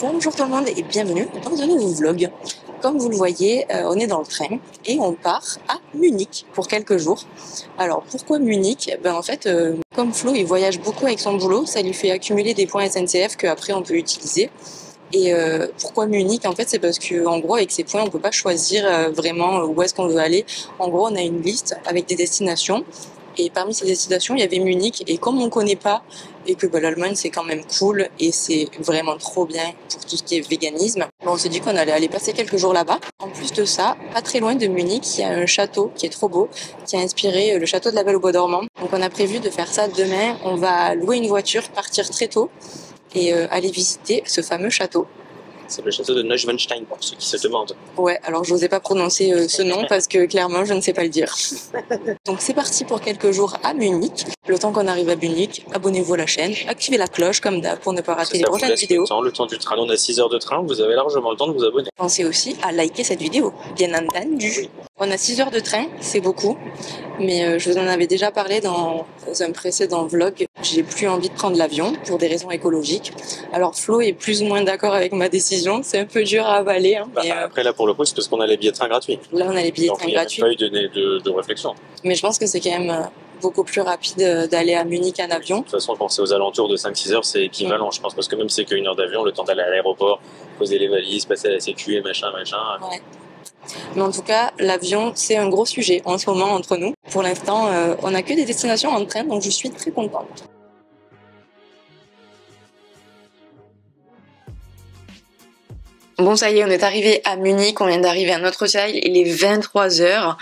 Bonjour tout le monde et bienvenue dans un nouveau vlog. Comme vous le voyez, on est dans le train et on part à Munich pour quelques jours. Alors pourquoi Munich? En fait, comme Flo il voyage beaucoup avec son boulot, ça lui fait accumuler des points SNCF qu'après on peut utiliser. Et pourquoi Munich? En fait, c'est parce que en gros avec ces points on peut pas choisir vraiment où est-ce qu'on veut aller. En gros, on a une liste avec des destinations. Et parmi ces destinations, il y avait Munich. Et comme on ne connaît pas, et que l'Allemagne c'est quand même cool, et c'est vraiment trop bien pour tout ce qui est véganisme, on s'est dit qu'on allait aller passer quelques jours là-bas. En plus de ça, pas très loin de Munich, il y a un château qui est trop beau, qui a inspiré le château de la Belle au Bois dormant. Donc on a prévu de faire ça demain. On va louer une voiture, partir très tôt, et aller visiter ce fameux château. C'est le château de Neuschwanstein pour ceux qui se demandent. Ouais, alors je n'osais pas prononcer ce nom parce que clairement je ne sais pas le dire. Donc c'est parti pour quelques jours à Munich. Le temps qu'on arrive à Munich, abonnez-vous à la chaîne, activez la cloche comme d'hab pour ne pas rater les prochaines vidéos. Le temps du train, on a 6 heures de train, vous avez largement le temps de vous abonner. Pensez aussi à liker cette vidéo, bien entendu. Oui. On a 6 heures de train, c'est beaucoup, mais je vous en avais déjà parlé dans un précédent vlog. J'ai plus envie de prendre l'avion pour des raisons écologiques. Alors Flo est plus ou moins d'accord avec ma décision, c'est un peu dur à avaler. Mais après là pour le coup c'est parce qu'on a les billets de train gratuits. Là on a les billets de train gratuits. Donc il n'y a pas eu de réflexion. Mais je pense que c'est quand même beaucoup plus rapide d'aller à Munich en avion. De toute façon quand c'est aux alentours de 5-6 heures c'est équivalent je pense, parce que même si c'est qu'une heure d'avion, le temps d'aller à l'aéroport, poser les valises, passer à la sécu et machin. Ouais. Mais en tout cas, l'avion, c'est un gros sujet en ce moment entre nous. Pour l'instant, on n'a que des destinations en train, donc je suis très contente. Bon, ça y est, on est arrivé à Munich, on vient d'arriver à notre hôtel, il est 23h.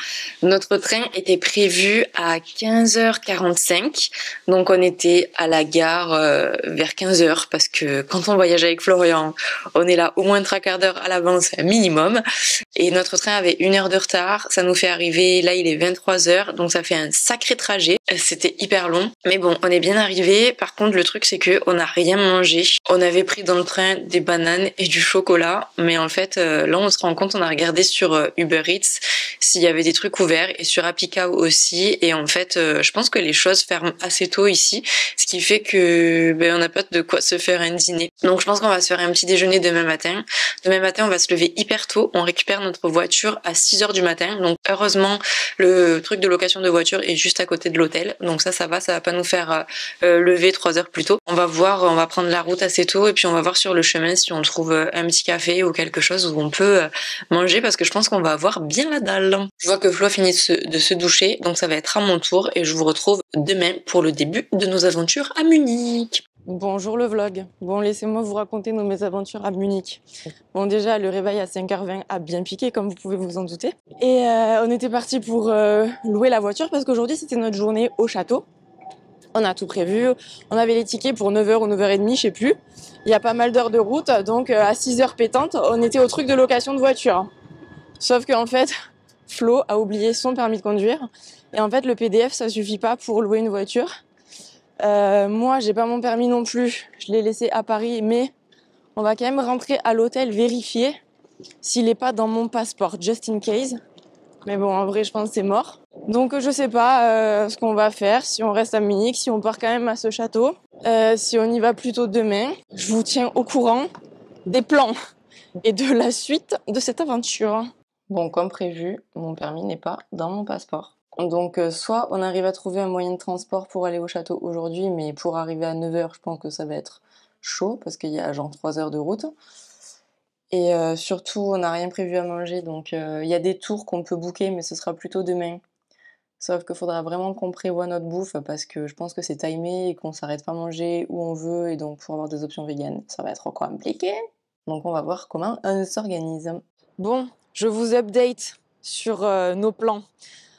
Notre train était prévu à 15h45, donc on était à la gare vers 15h, parce que quand on voyage avec Florian, on est là au moins 3/4 d'heure à l'avance minimum. Et notre train avait 1 heure de retard, ça nous fait arriver, là il est 23h, donc ça fait un sacré trajet. C'était hyper long, mais bon, on est bien arrivé. Par contre, le truc c'est que on n'a rien mangé. On avait pris dans le train des bananes et du chocolat, mais en fait, là on se rend compte, on a regardé sur Uber Eats s'il y avait des trucs ouverts et sur Apicao aussi. Et en fait, je pense que les choses ferment assez tôt ici, ce qui fait que on n'a pas de quoi se faire un dîner. Donc je pense qu'on va se faire un petit déjeuner demain matin. Demain matin, on va se lever hyper tôt. On récupère notre voiture à 6h du matin. Donc heureusement, le truc de location de voiture est juste à côté de l'hôtel. Donc ça va pas nous faire lever 3 heures plus tôt. On va voir, on va prendre la route assez tôt et puis on va voir sur le chemin si on trouve un petit café ou quelque chose où on peut manger, parce que je pense qu'on va avoir bien la dalle. Je vois que Flo a fini de se doucher, donc ça va être à mon tour et je vous retrouve demain pour le début de nos aventures à Munich. Bonjour le vlog. Bon, laissez-moi vous raconter nos mésaventures à Munich. Bon, déjà, le réveil à 5h20 a bien piqué, comme vous pouvez vous en douter. Et on était parti pour louer la voiture parce qu'aujourd'hui, c'était notre journée au château. On a tout prévu. On avait les tickets pour 9h ou 9h30, je sais plus. Il y a pas mal d'heures de route, donc à 6h pétantes, on était au truc de location de voiture. Sauf qu'en fait, Flo a oublié son permis de conduire. Et en fait, le PDF, ça suffit pas pour louer une voiture. Moi, j'ai pas mon permis non plus. Je l'ai laissé à Paris, mais on va quand même rentrer à l'hôtel vérifier s'il est pas dans mon passeport, just in case. Mais bon, en vrai, je pense que c'est mort. Donc, je sais pas ce qu'on va faire, si on reste à Munich, si on part quand même à ce château, si on y va plutôt demain. Je vous tiens au courant des plans et de la suite de cette aventure. Bon, comme prévu, mon permis n'est pas dans mon passeport. Donc soit on arrive à trouver un moyen de transport pour aller au château aujourd'hui, mais pour arriver à 9h, je pense que ça va être chaud, parce qu'il y a genre 3 heures de route. Et surtout, on n'a rien prévu à manger, donc il y a des tours qu'on peut booker, mais ce sera plutôt demain. Sauf qu'il faudra vraiment qu'on prévoie notre bouffe, parce que je pense que c'est timé et qu'on s'arrête pas manger où on veut, et donc pour avoir des options véganes, ça va être compliqué. Donc on va voir comment on s'organise. Bon, je vous update sur nos plans.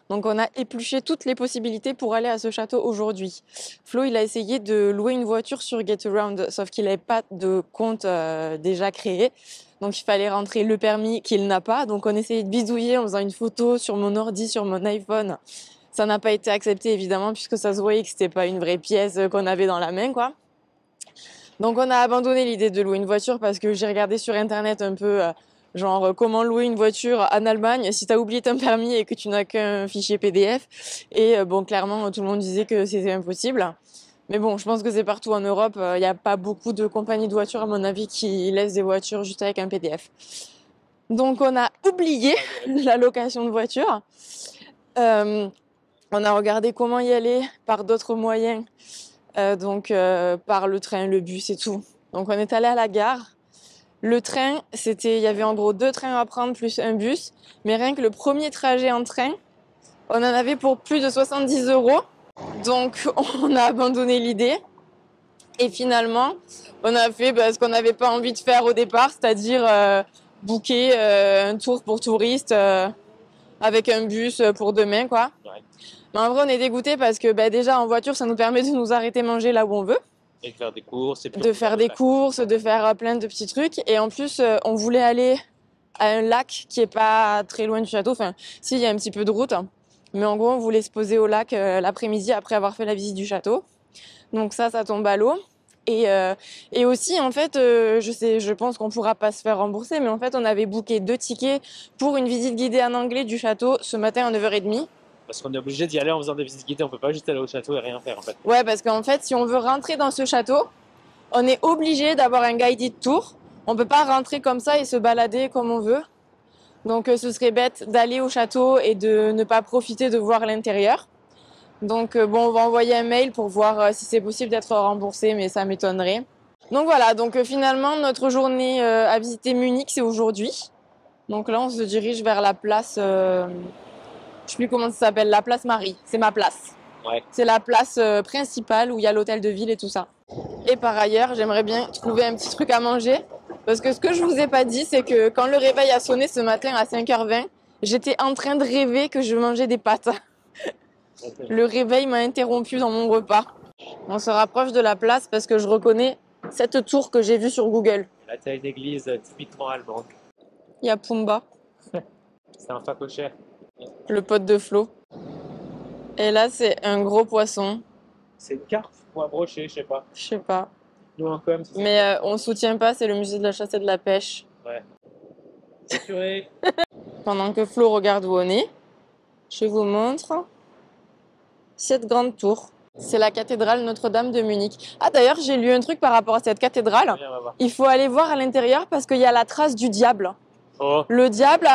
Donc on a épluché toutes les possibilités pour aller à ce château aujourd'hui. Flo, il a essayé de louer une voiture sur Getaround, sauf qu'il n'avait pas de compte déjà créé. Donc il fallait rentrer le permis qu'il n'a pas. Donc on essayait de bidouiller en faisant une photo sur mon ordi, sur mon iPhone. Ça n'a pas été accepté évidemment, puisque ça se voyait que c'était pas une vraie pièce qu'on avait dans la main, quoi. Donc on a abandonné l'idée de louer une voiture parce que j'ai regardé sur internet un peu... genre comment louer une voiture en Allemagne si t'as oublié ton permis et que tu n'as qu'un fichier PDF. Et bon, clairement, tout le monde disait que c'était impossible. Mais bon, je pense que c'est partout en Europe. Il n'y a pas beaucoup de compagnies de voitures, à mon avis, qui laissent des voitures juste avec un PDF. Donc, on a oublié la location de voiture. On a regardé comment y aller par d'autres moyens. Par le train, le bus et tout. Donc, on est allé à la gare. Le train, il y avait en gros 2 trains à prendre plus un bus. Mais rien que le premier trajet en train, on en avait pour plus de 70 euros. Donc, on a abandonné l'idée. Et finalement, on a fait ce qu'on n'avait pas envie de faire au départ, c'est-à-dire booker un tour pour touristes avec un bus pour demain, quoi. Ouais. Mais en vrai, on est dégoûté parce que déjà en voiture, ça nous permet de nous arrêter manger là où on veut. Et de faire des courses. Et puis De faire des courses, de faire plein de petits trucs. Et en plus, on voulait aller à un lac qui est pas très loin du château. Enfin, si, il y a un petit peu de route. Mais en gros, on voulait se poser au lac l'après-midi après avoir fait la visite du château. Donc ça tombe à l'eau. Et aussi, en fait, je pense qu'on pourra pas se faire rembourser, mais en fait, on avait booké 2 tickets pour une visite guidée en anglais du château ce matin à 9h30. Parce qu'on est obligé d'y aller en faisant des visites guidées, on peut pas juste aller au château et rien faire en fait. Ouais, parce qu'en fait, si on veut rentrer dans ce château, on est obligé d'avoir un guided tour. On peut pas rentrer comme ça et se balader comme on veut. Donc, ce serait bête d'aller au château et de ne pas profiter de voir l'intérieur. Donc, on va envoyer un mail pour voir si c'est possible d'être remboursé, mais ça m'étonnerait. Donc voilà, finalement, notre journée à visiter Munich, c'est aujourd'hui. Donc là, on se dirige vers la place, je sais plus comment ça s'appelle, la place Marie. C'est ma place. Ouais. C'est la place principale où il y a l'hôtel de ville et tout ça. Et par ailleurs, j'aimerais bien trouver un petit truc à manger. Parce que ce que je vous ai pas dit, c'est que quand le réveil a sonné ce matin à 5h20, j'étais en train de rêver que je mangeais des pâtes. Le réveil m'a interrompu dans mon repas. On se rapproche de la place parce que je reconnais cette tour que j'ai vue sur Google. Là, tu as une église typiquement allemande. Il y a Pumba. C'est un facochère. Le pote de Flo. Et là, c'est un gros poisson. C'est une carpe ou un brochet, je sais pas. Je sais pas. Nous, en com, Mais on soutient pas, c'est le musée de la chasse et de la pêche. Ouais. Assuré. Pendant que Flo regarde où on est, je vous montre cette grande tour. C'est la cathédrale Notre-Dame de Munich. Ah d'ailleurs, j'ai lu un truc par rapport à cette cathédrale. Viens, on va voir. Il faut aller voir à l'intérieur parce qu'il y a la trace du diable. Oh. Le diable,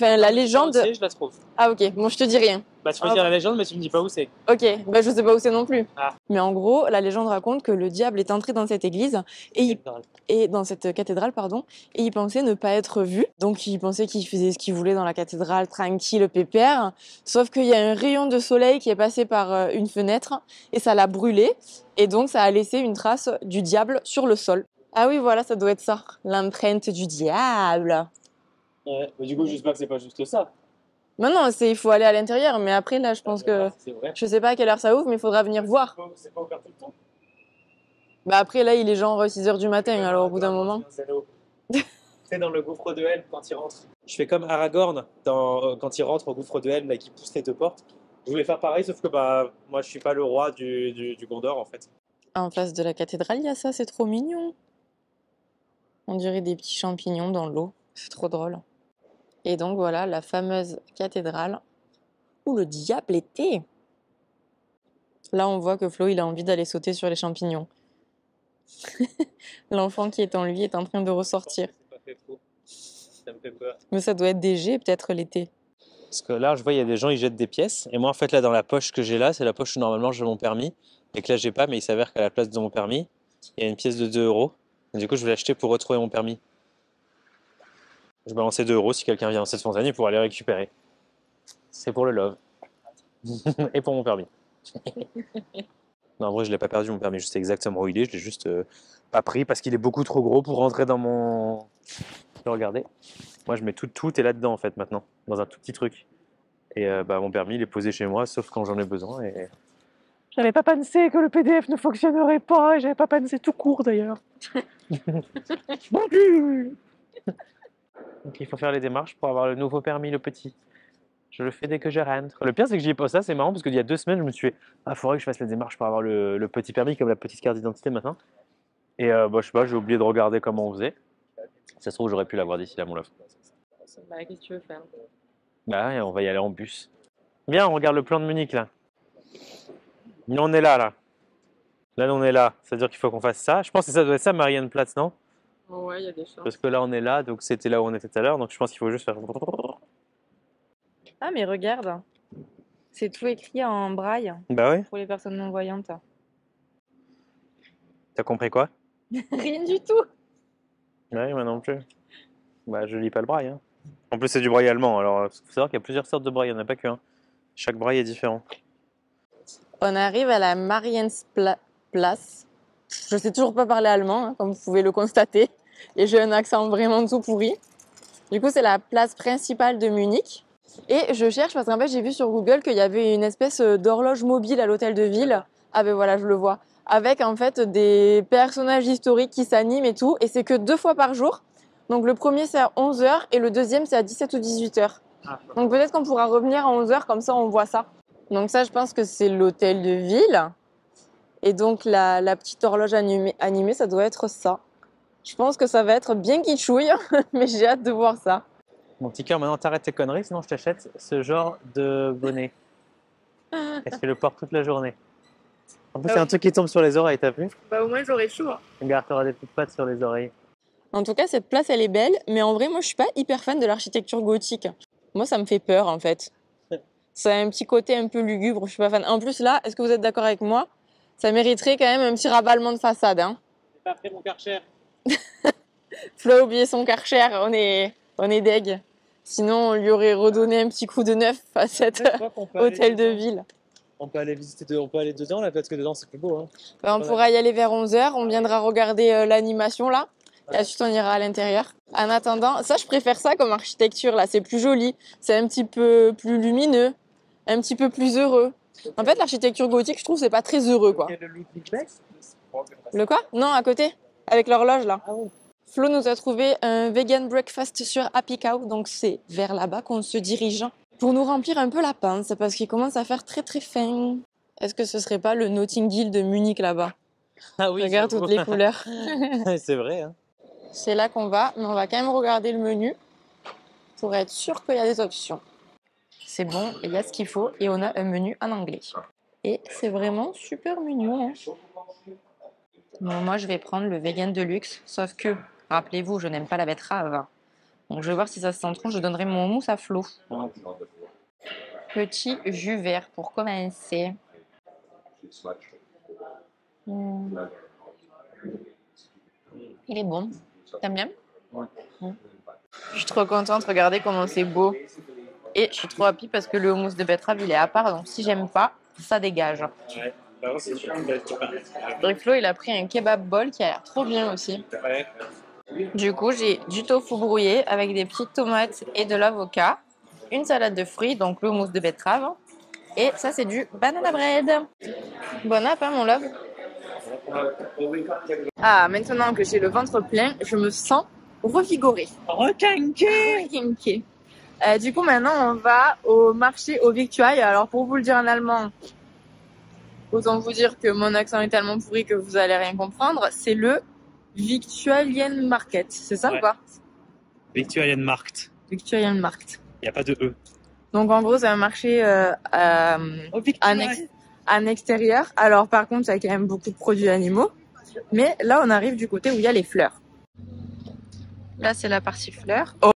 la légende... Je la trouve. Ah ok, bon je te dis rien. Bah, tu peux dire la légende, mais tu me dis pas où c'est. Ok, je sais pas où c'est non plus. Ah. Mais en gros, la légende raconte que le diable est entré dans cette église et dans cette cathédrale, pardon, et il pensait ne pas être vu. Donc il pensait qu'il faisait ce qu'il voulait dans la cathédrale, tranquille, pépère. Sauf qu'il y a un rayon de soleil qui est passé par une fenêtre et ça l'a brûlé. Et donc ça a laissé une trace du diable sur le sol. Ah oui, voilà, ça doit être ça, l'empreinte du diable. Ouais, mais du coup, j'espère que c'est pas juste ça. Non, il faut aller à l'intérieur, mais après là, je pense que... C'est vrai. Je sais pas à quelle heure ça ouvre, mais il faudra venir voir. C'est pas ouvert tout le temps. Bah après là, il est genre 6h du matin, alors au bout d'un moment... C'est dans le gouffre de Helm quand il rentre. Je fais comme Aragorn quand il rentre au gouffre de Helm et qu'il pousse les 2 portes. Je voulais faire pareil, sauf que moi je suis pas le roi du Gondor en fait. En face de la cathédrale, il y a ça, c'est trop mignon. On dirait des petits champignons dans l'eau, c'est trop drôle. Et donc voilà, la fameuse cathédrale où le diable était. Là, on voit que Flo, il a envie d'aller sauter sur les champignons. L'enfant qui est en lui est en train de ressortir. C'est pas fait trop. Ça me fait peur. Mais ça doit être des jets, peut-être l'été. Parce que là, je vois, il y a des gens, ils jettent des pièces. Et moi, en fait, là, dans la poche que j'ai là, c'est la poche où normalement j'ai mon permis. Et que là, j'ai pas, mais il s'avère qu'à la place de mon permis, il y a une pièce de 2 euros. Et du coup, je vais l'acheter pour retrouver mon permis. Je balançais 2 euros si quelqu'un vient dans cette fontaine pour aller récupérer. C'est pour le love. Et pour mon permis. Non, en vrai, je l'ai pas perdu mon permis. Je sais exactement où il est. Je l'ai juste pas pris parce qu'il est beaucoup trop gros pour rentrer dans mon. Regardez. Moi, je mets tout est là-dedans en fait maintenant, dans un tout petit truc. Et mon permis, il est posé chez moi, sauf quand j'en ai besoin. Et j'avais pas pensé que le PDF ne fonctionnerait pas. J'avais pas pensé tout court d'ailleurs. Mon Dieu. Donc il faut faire les démarches pour avoir le nouveau permis, le petit. Je le fais dès que je rentre. Le pire, c'est que j'y ai pas ça, c'est marrant parce qu'il y a 2 semaines, je me suis dit, ah, faudrait que je fasse les démarches pour avoir le petit permis, comme la petite carte d'identité maintenant. Et je sais pas, j'ai oublié de regarder comment on faisait. Ça se trouve, j'aurais pu l'avoir d'ici là, mon love. Bah, qu'est-ce que tu veux faire? Bah, ouais, on va y aller en bus. Viens, on regarde le plan de Munich là. On est là. Là, on est là. C'est-à-dire qu'il faut qu'on fasse ça. Je pense que ça doit être ça, Marianneplatz, non? Ouais, il y a des chances. Parce que là, on est là, donc c'était là où on était tout à l'heure. Donc je pense qu'il faut juste faire. Ah, mais regarde, c'est tout écrit en braille Bah ouais. pour les personnes non-voyantes. T'as compris quoi? Rien du tout. Ouais, moi non plus. Bah, je lis pas le braille, hein. En plus, c'est du braille allemand. Alors, faut savoir qu'il y a plusieurs sortes de braille. Il n'y en a pas qu'un. Chaque braille est différent. On arrive à la Marienplatz. Je sais toujours pas parler allemand, hein, comme vous pouvez le constater. Et j'ai un accent vraiment tout pourri. Du coup, c'est la place principale de Munich. Et je cherche parce qu'en fait, j'ai vu sur Google qu'il y avait une espèce d'horloge mobile à l'hôtel de ville. Ah ben voilà, je le vois. Avec en fait des personnages historiques qui s'animent et tout. Et c'est que 2 fois par jour. Donc le premier c'est à 11 h et le deuxième c'est à 17 ou 18 h. Donc peut-être qu'on pourra revenir à 11 h, comme ça on voit ça. Donc ça, je pense que c'est l'hôtel de ville. Et donc la petite horloge animée, ça doit être ça. Je pense que ça va être bien kitschouille, mais j'ai hâte de voir ça. Mon petit cœur, maintenant t'arrêtes tes conneries, sinon je t'achète ce genre de bonnet. Et tu le portes toute la journée. En plus, c'est un truc qui tombe sur les oreilles, t'as vu? Bah au moins j'aurai chaud. Regarde, t'auras des petites pattes sur les oreilles. En tout cas, cette place, elle est belle, mais en vrai, moi, je suis pas hyper fan de l'architecture gothique. Moi, ça me fait peur, en fait. Ça a un petit côté un peu lugubre, je suis pas fan. En plus, là, est-ce que vous êtes d'accord avec moi? Ça mériterait quand même un petit raballement de façade, hein. J'ai pas pris mon Karcher. Flo a oublié son Karcher, on est deg. Sinon, on lui aurait redonné un petit coup de neuf à cet hôtel de ville. On peut aller visiter, on peut aller dedans là, parce que dedans c'est plus beau. Hein. Ben, on pourra y aller vers 11 h, on viendra regarder l'animation là, et ensuite on ira à l'intérieur. En attendant, ça je préfère ça comme architecture là, c'est plus joli, c'est un petit peu plus lumineux, un petit peu plus heureux. En fait, l'architecture gothique, je trouve, c'est pas très heureux quoi. Le quoi? Non, à côté, avec l'horloge là. Ah oui. Flo nous a trouvé un vegan breakfast sur Happy Cow, donc c'est vers là-bas qu'on se dirige pour nous remplir un peu la panse parce qu'il commence à faire très très faim. Est-ce que ce serait pas le Notting Hill de Munich là-bas? Ah oui, Regarde toutes les couleurs. C'est vrai. Hein. C'est là qu'on va, mais on va quand même regarder le menu pour être sûr qu'il y a des options. C'est bon, il y a ce qu'il faut et on a un menu en anglais. Et c'est vraiment super mignon. Hein. Bon, moi, je vais prendre le vegan de luxe, sauf que, rappelez-vous, je n'aime pas la betterave. Donc, je vais voir si ça se sent trop. Je donnerai mon mousse à Flo. Petit jus vert pour commencer. Il est bon. T'aimes bien? Je suis trop contente. Regardez comment c'est beau. Et je suis trop happy parce que le houmous de betterave, il est à part. Donc, si j'aime pas, ça dégage. Ouais. Bah, c'est sûr. Flo, il a pris un kebab bol qui a l'air trop bien aussi. Ouais. Du coup, j'ai du tofu brouillé avec des petites tomates et de l'avocat, une salade de fruits, donc le houmous de betterave. Et ça, c'est du banana bread. Bon app, hein, mon love. Ah, maintenant que j'ai le ventre plein, je me sens revigorée. Requinquée. Du coup, maintenant, on va au marché aux victuailles. Alors, pour vous le dire en allemand, autant vous dire que mon accent est tellement pourri que vous allez rien comprendre. C'est le Victualienmarkt. C'est ça ou pas? Victualienmarkt. Victualienmarkt. Il n'y a pas de E. Donc, en gros, c'est un marché en extérieur. Alors, par contre, il y a quand même beaucoup de produits animaux. Mais là, on arrive du côté où il y a les fleurs. Là, c'est la partie fleurs. Oh.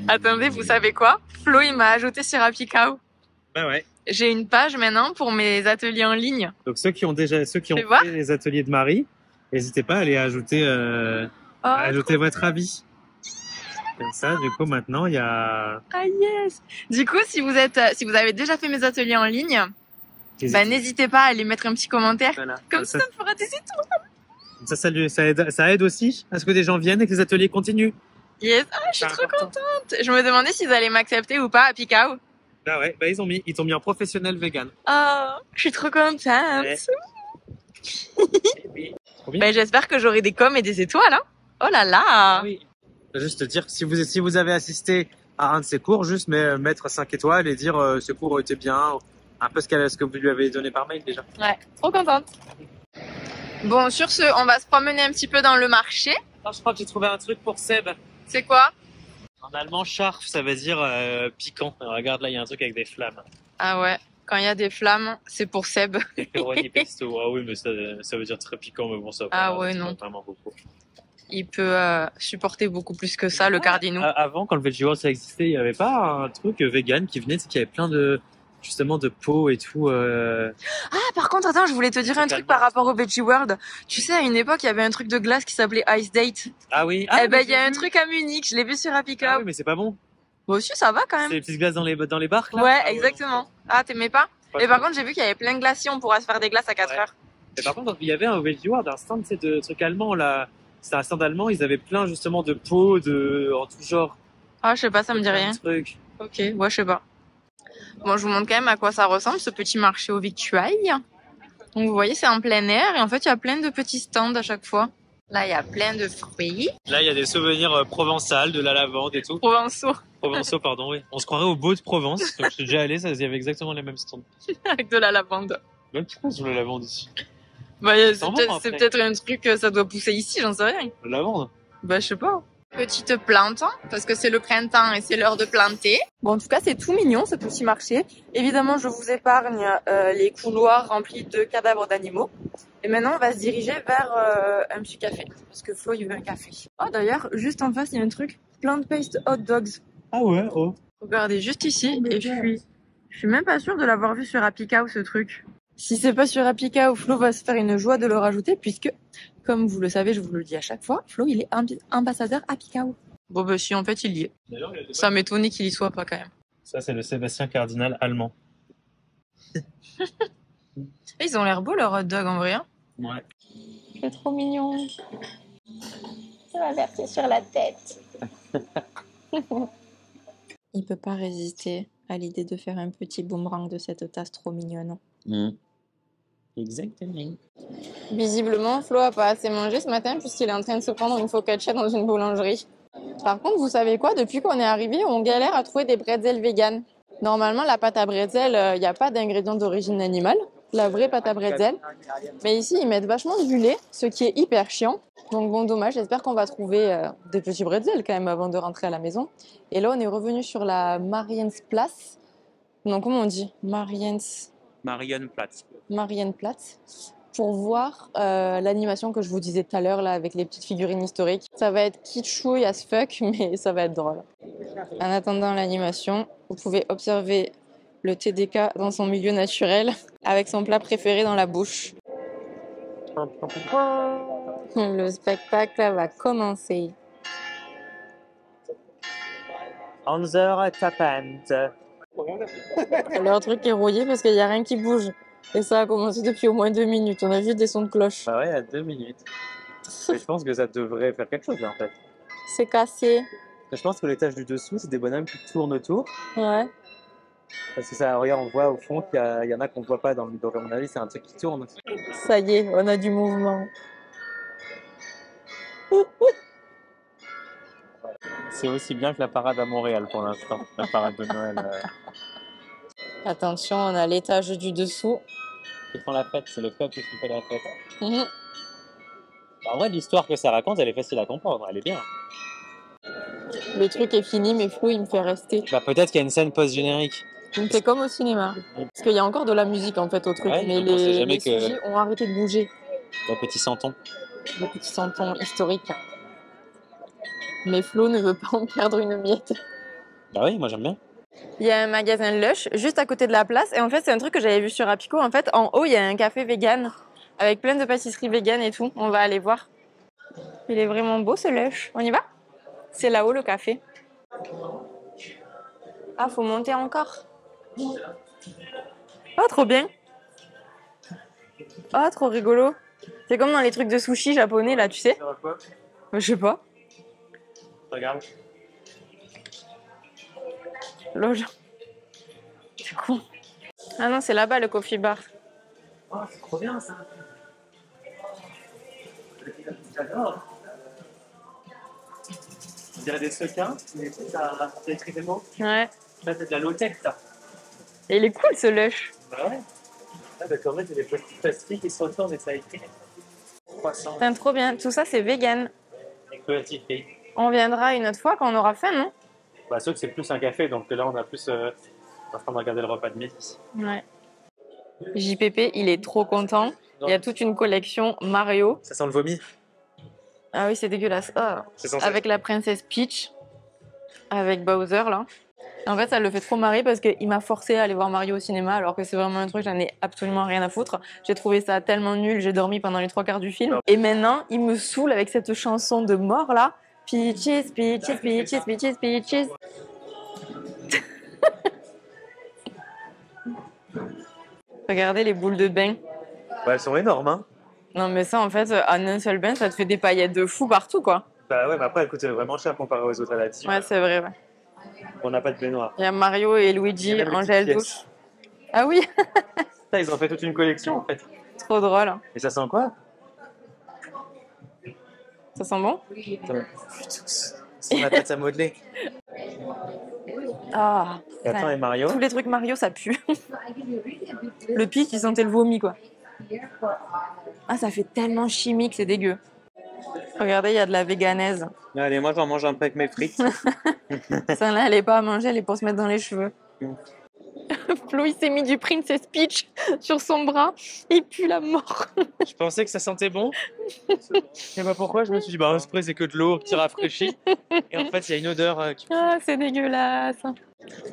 Attendez, vous savez quoi? Flo, il m'a ajouté sur Happy Cow. Bah ouais. J'ai une page maintenant pour mes ateliers en ligne. Donc ceux qui ont fait les ateliers de Marie, n'hésitez pas à aller ajouter, ajouter votre avis. Comme ça, du coup, maintenant, il y a... Ah yes! Du coup, si vous avez déjà fait mes ateliers en ligne, bah, n'hésitez pas à aller mettre un petit commentaire. Voilà. Comme ça me fera des étoiles. Ça aide aussi à ce que des gens viennent et que les ateliers continuent. Yes! Ah, je suis trop contente! Je me demandais s'ils allaient m'accepter ou pas à Happy Cow. Ah ouais, bah ils t'ont mis en professionnel vegan. Oh, je suis trop contente! Ouais. Trop bien. Bah, j'espère que j'aurai des coms et des étoiles, hein. Oh là là! Oui. Juste te dire que si vous avez assisté à un de ces cours, juste mettre 5 étoiles et dire ce cours était bien, un peu ce que vous lui avez donné par mail déjà. Ouais, trop contente. Bon, sur ce, on va se promener un petit peu dans le marché. Non, je crois que j'ai trouvé un truc pour Seb. C'est quoi? En allemand, scharf, ça veut dire piquant. Alors, regarde là, il y a un truc avec des flammes. Ah ouais. Quand il y a des flammes, c'est pour Seb. Pepperoni pesto. Ah oui, mais ça veut dire très piquant, mais bon, ça va. Ah ouais, non. Vraiment beaucoup. Il peut supporter beaucoup plus que ça, le Cardino. Avant, quand le Veggie World ça existait, il n'y avait pas un truc vegan qui venait, c'est qu'il y avait plein de justement de pots et tout. Ah, par contre, attends, je voulais te dire un truc par rapport au Veggie World. Tu sais, à une époque, il y avait un truc de glace qui s'appelait Ice Date. Ah oui. Eh ben, il y a un truc à Munich, je l'ai vu sur Happy Cow. Ah oui, mais c'est pas bon. Bon, aussi, ça va quand même. C'est les petites glaces dans les barques là. Ouais, Ah exactement. Ah, t'aimais pas? Et par contre, j'ai vu qu'il y avait plein de glaciers, on pourra se faire des glaces à 4 heures. Et par contre, il y avait un Veggie World, un stand de trucs allemands là. C'était un stand allemand, ils avaient plein justement de pots en tout genre. Ah, je sais pas, ça me dit rien. Trucs. Ok, ouais, je sais pas. Bon, je vous montre quand même à quoi ça ressemble, ce petit marché aux victuailles. Donc, vous voyez, c'est en plein air et en fait, il y a plein de petits stands à chaque fois. Là, il y a plein de fruits. Là, il y a des souvenirs provençals, de la lavande et tout. Provençaux. Provençaux, pardon, oui. On se croirait au Beau de Provence. Je suis déjà allé, il y avait exactement les mêmes stands. Avec de la lavande. Même pourquoi sur la lavande ici? Bah, c'est peut-être un truc, ça doit pousser ici, j'en sais rien. La lavande? Bah, je sais pas. Petite plante, parce que c'est le printemps et c'est l'heure de planter. Bon, en tout cas, c'est tout mignon, ce petit marché. Évidemment, je vous épargne les couloirs remplis de cadavres d'animaux. Et maintenant, on va se diriger vers un petit café, parce que Flo, il veut un café. Oh, d'ailleurs, juste en face, il y a un truc, plant-based hot dogs. Ah ouais, oh. Regardez, juste ici, et je suis même pas sûre de l'avoir vu sur Happy Cow, ce truc. Si c'est pas sur Happy Cow, Flo va se faire une joie de le rajouter, puisque, comme vous le savez, je vous le dis à chaque fois, Flo, il est ambassadeur Happy Cow. Bon, bah si, en fait, il y est. Ça m'étonnait qu'il y soit pas, quand même. Ça, c'est le Sébastien Cardinal allemand. Ils ont l'air beaux, leurs hot dogs, en vrai. Hein. Ouais. C'est trop mignon. Ça va verser sur la tête. Il peut pas résister à l'idée de faire un petit boomerang de cette tasse trop mignonne. Exactement. Visiblement, Flo a pas assez mangé ce matin puisqu'il est en train de se prendre une focaccia dans une boulangerie. Par contre, vous savez quoi? Depuis qu'on est arrivé, on galère à trouver des bretzels vegan. Normalement, la pâte à bretzel, il n'y a pas d'ingrédients d'origine animale. La vraie pâte à bretzel. Mais ici, ils mettent vachement du lait, ce qui est hyper chiant. Donc bon, dommage. J'espère qu'on va trouver des petits bretzels quand même avant de rentrer à la maison. Et là, on est revenu sur la Mariensplatz. Non, comment on dit? Marienplatz. Marienplatz. Pour voir l'animation que je vous disais tout à l'heure là avec les petites figurines historiques. Ça va être kitschouille as fuck, mais ça va être drôle. En attendant l'animation, vous pouvez observer le TDK dans son milieu naturel avec son plat préféré dans la bouche. Le spectacle va commencer. Unser Tapant. Leur truc est rouillé parce qu'il n'y a rien qui bouge. Et ça a commencé depuis au moins 2 minutes. On a juste des sons de cloche. Bah ouais, à 2 minutes. Mais je pense que ça devrait faire quelque chose là en fait. C'est cassé. Je pense que l'étage du dessous, c'est des bonhommes qui tournent autour. Ouais. Parce que ça, regarde, on voit au fond qu'il y en a qu'on ne voit pas dans le donc à mon avis, c'est un truc qui tourne. Ça y est, on a du mouvement. C'est aussi bien que la parade à Montréal pour l'instant, la parade de Noël. Attention, on a l'étage du dessous. Ils font la fête, c'est le peuple qui fait la fête. Mhm. En vrai, l'histoire que ça raconte, elle est facile à comprendre, elle est bien. Le truc est fini, mais Flo, il me fait rester. Bah peut-être qu'il y a une scène post-générique. C'est comme au cinéma. Parce qu'il y a encore de la musique en fait au truc, Ouais, mais donc on sait jamais les sujets ont arrêté de bouger. Le petit santon. Le petit santon historique. Mais Flo ne veut pas en perdre une miette. Bah oui, moi j'aime bien. Il y a un magasin Lush juste à côté de la place. Et en fait, c'est un truc que j'avais vu sur Apico. En fait, en haut, il y a un café vegan avec plein de pâtisseries vegan et tout. On va aller voir. Il est vraiment beau ce Lush. On y va? C'est là-haut le café. Ah, faut monter encore. Oh, trop bien. Oh, trop rigolo. C'est comme dans les trucs de sushi japonais là, tu sais. Je sais pas. Regarde. Loge. C'est con. Ah non, c'est là-bas le coffee bar. Oh, c'est trop bien ça. J'adore. On dirait des sequins, mais ça écrit des mots. Ouais. Là, c'est de la low-tech ça. Et il est cool ce Lush. Bah ouais. Ah, d'accord, en fait, c'est des petits plastiques qui se retournent et ça écrit. Croissant. C'est trop bien. Tout ça, c'est vegan. Et petit pays. On viendra une autre fois quand on aura faim, non? Bah, sauf que c'est plus un café, donc là, on a plus. On est en train de regarder le repas de midi. Ouais. JPP, il est trop content. Il y a toute une collection Mario. Ça sent le vomi. Ah oui, c'est dégueulasse. Ah. C'est censé... Avec la princesse Peach, avec Bowser là. En fait, ça le fait trop marrer parce qu'il m'a forcé à aller voir Mario au cinéma alors que c'est vraiment un truc, j'en ai absolument rien à foutre. J'ai trouvé ça tellement nul, j'ai dormi pendant les 3 quarts du film. Et maintenant, il me saoule avec cette chanson de mort là. Peaches, peaches, peaches, peaches, peaches. Regardez les boules de bain. Bah, elles sont énormes, hein. Non mais ça en fait, en un seul bain, ça te fait des paillettes de fou partout quoi. Bah ouais, mais après, elles coûtent vraiment cher comparé aux autres alternatives. Ouais, c'est vrai, ouais. On n'a pas de baignoire. Il y a Mario et Luigi en gel douche. Ah oui, Ça, ils ont fait toute une collection, en fait. trop drôle. Et ça sent quoi? Ça sent bon? Ça sent la pâte à modeler. Ah, Et attends, et Mario? tous les trucs Mario, ça pue. Le pic, il sentait le vomi, quoi. Ah, ça fait tellement chimique, c'est dégueu. Regardez, il y a de la véganaise. Allez, moi, j'en mange un peu avec mes frites. Celle-là, elle est pas à manger, elle est pour se mettre dans les cheveux. Flo, il s'est mis du Princess Peach sur son bras. Il pue la mort. Je pensais que ça sentait bon. Et bah pourquoi? Je me suis dit, bah, un spray, c'est que de l'eau qui rafraîchit. Et en fait, il y a une odeur qui... Ah, c'est dégueulasse.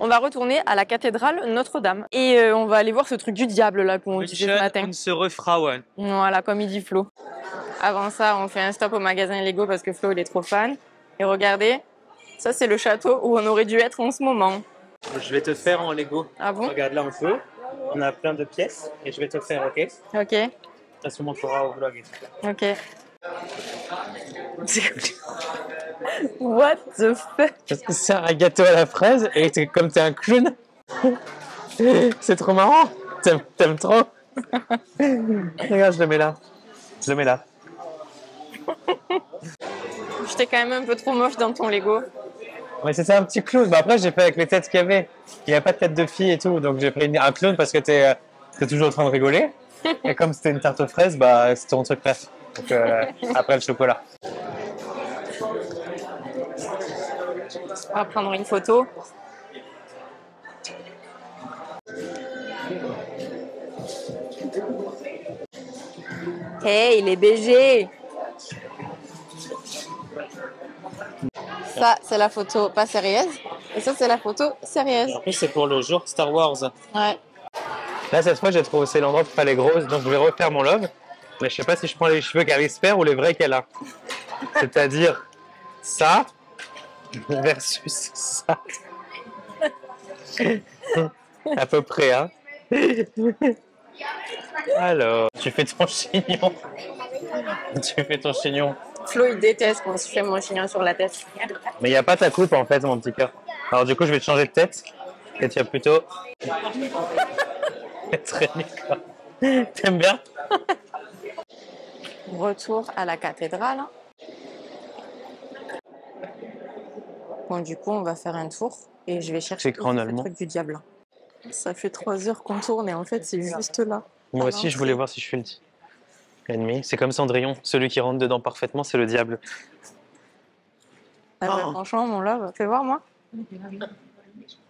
On va retourner à la cathédrale Notre-Dame. Et on va aller voir ce truc du diable, là, qu'on disait ce matin. On se refrauen. Voilà, comme il dit Flo. Avant ça, on fait un stop au magasin Lego parce que Flo, il est trop fan. Et regardez, ça, c'est le château où on aurait dû être en ce moment. Je vais te faire en Lego. Ah bon? Regarde, là, on peut. On a plein de pièces. Et je vais te faire, ok? Ok, Ça se montrera au vlog et tout. ok. What the fuck? Parce que c'est un gâteau à la fraise et comme t'es un clown, c'est trop marrant. T'aimes trop. Regarde, je le mets là. Je le mets là. J'étais quand même un peu trop moche dans ton Lego. Mais c'était un petit clown. Bah après, j'ai fait avec les têtes qu'il y avait. Il n'y avait pas de tête de fille et tout. Donc j'ai pris un clown parce que t'es toujours en train de rigoler. Et comme c'était une tarte aux fraises, bah c'était ton truc préf. Donc après le chocolat. On va prendre une photo. Hey, les BG! Ça, c'est la photo pas sérieuse. Et ça, c'est la photo sérieuse. Et en plus, c'est pour le jour Star Wars. Ouais. Là, cette fois, j'ai trouvé c'est l'endroit pour faire les grosses. Donc je vais refaire mon love. Mais je sais pas si je prends les cheveux qu'Alice perd ou les vrais qu'elle a. C'est-à-dire ça versus ça. À peu près, hein. Alors, tu fais ton chignon. Tu fais ton chignon. Flo, il déteste quand je fais mon chignon sur la tête. Mais il n'y a pas ta coupe en fait, mon petit cœur. Alors du coup, je vais te changer de tête. Et tu vas plutôt... traîner quoi. T'aimes bien? Retour à la cathédrale. Bon, du coup, on va faire un tour et je vais chercher Écran en le allemand. truc du diable. Ça fait 3 heures qu'on tourne et en fait, c'est juste là. Moi aussi, je voulais voir si je suis l'ennemi. C'est comme Cendrillon. Celui qui rentre dedans parfaitement, c'est le diable. Ah ouais, franchement, mon love, fais voir moi.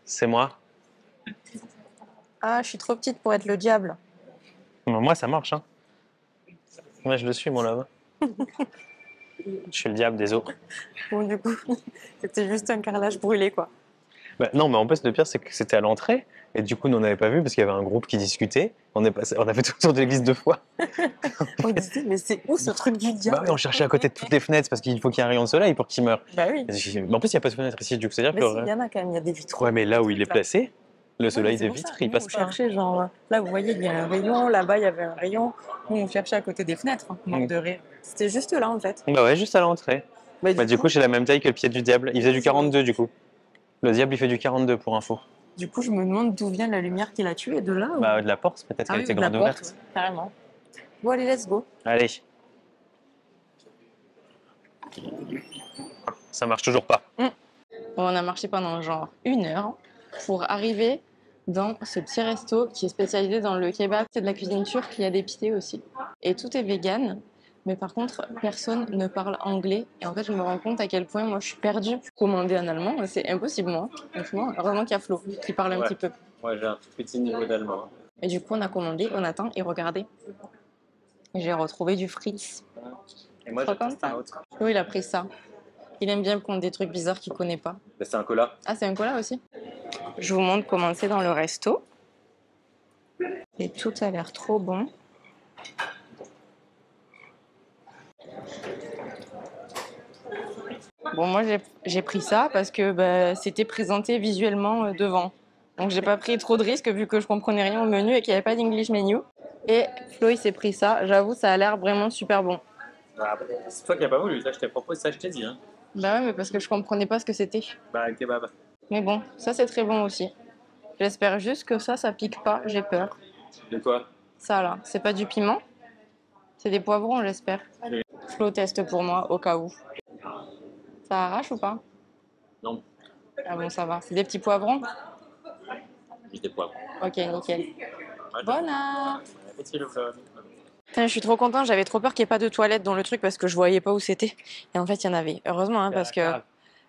C'est moi. Ah, je suis trop petite pour être le diable. Moi, ça marche. Hein. Moi, je le suis, mon love. Je suis le diable des eaux. Bon, du coup, c'était juste un carrelage brûlé, quoi. Bah, non, mais en plus, le pire, c'est que c'était à l'entrée. Et du coup, nous, on n'avait pas vu parce qu'il y avait un groupe qui discutait. On a fait tout le tour de l'église 2 fois. On disait, mais c'est où ce truc du diable? Bah oui, on cherchait à côté de toutes les fenêtres parce qu'il faut qu'il y ait un rayon de soleil pour qu'il meure. Bah oui. Mais en plus, il n'y a pas de fenêtre ici, du coup, c'est-à-dire Mais que... si, il y en a quand même, il y a des vitraux. Ouais, mais là où il est placé, le soleil des pour vitres, ça. il Nous, passe on pas. cherchait, genre, là, vous voyez, il y a un rayon, là-bas, il y avait un rayon. Nous, on cherchait à côté des fenêtres, hein, mort de rire. C'était juste là, en fait. Bah ouais, juste à l'entrée. Bah, Du coup, j'ai la même taille que le pied du diable. Il faisait du 42, du coup. Le diable, il fait du 42 pour info. Du coup, je me demande d'où vient la lumière qui l'a tué, de là ou... Bah, de la porte, peut-être Ah qu'elle oui, était ou de la grande porte, ouverte. ouais, carrément. Bon, allez, let's go. Allez. Ça marche toujours pas. Bon, on a marché pendant genre 1 heure pour arriver dans ce petit resto qui est spécialisé dans le kebab. C'est de la cuisine turque, il y a des pités aussi. Et tout est vegan. Mais par contre, personne ne parle anglais. Et en fait, je me rends compte à quel point moi je suis perdue. Commander en allemand, c'est impossible, moi. Franchement, heureusement qu'il y a Flo qui parle un petit peu. Ouais, j'ai un tout petit niveau d'allemand. Et du coup, on a commandé, on attend et regardez. J'ai retrouvé du Fritz. Et moi, Trop j'ai testé un content. autre. Flo, il a pris ça. Il aime bien prendre des trucs bizarres qu'il connaît pas. Bah, c'est un cola. Ah, c'est un cola aussi? Je vous montre comment c'est dans le resto. Et tout a l'air trop bon. Bon, moi, j'ai pris ça parce que bah, c'était présenté visuellement devant. Donc, j'ai pas pris trop de risques vu que je comprenais rien au menu et qu'il n'y avait pas d'English menu. Et Flo, il s'est pris ça. J'avoue, ça a l'air vraiment super bon. Bah, c'est toi qui n'as pas voulu, ça je t'ai proposé, ça je t'ai dit. Hein. Bah ouais, mais parce que je comprenais pas ce que c'était. Bah, kebab. Mais bon, ça, c'est très bon aussi. J'espère juste que ça pique pas. J'ai peur. De quoi? Ça, là, c'est pas du piment. C'est des poivrons, j'espère. Oui. Flo teste pour moi, au cas où. Ça arrache ou pas? Non, Ah bon, ça va. C'est des petits poivrons? juste des poivrons. Ok, nickel. Ouais, Bon app. appétit, le vlog. Putain, je suis trop contente. J'avais trop peur qu'il n'y ait pas de toilette dans le truc parce que je voyais pas où c'était. Et en fait, il y en avait. Heureusement, hein, parce que...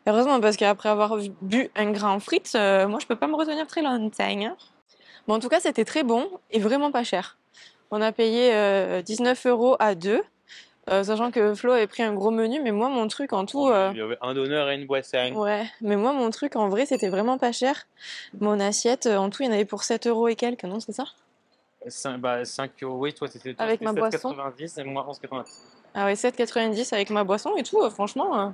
Heureusement, parce qu'après avoir bu un grand frites, moi, je peux pas me retenir très longtemps. Hein. Bon, en tout cas, c'était très bon et vraiment pas cher. On a payé 19 € à deux. Sachant que Flo avait pris un gros menu, mais moi mon truc en tout... Il y avait un donneur et une boisson. Ouais, mais moi mon truc en vrai c'était vraiment pas cher. Mon assiette en tout il y en avait pour 7 € et quelques, non c'est ça? 5, bah, 5 euros, oui, toi c'était Avec ma boisson. 7,90 et moi 11,90. Ah ouais, 7,90 avec ma boisson et tout, franchement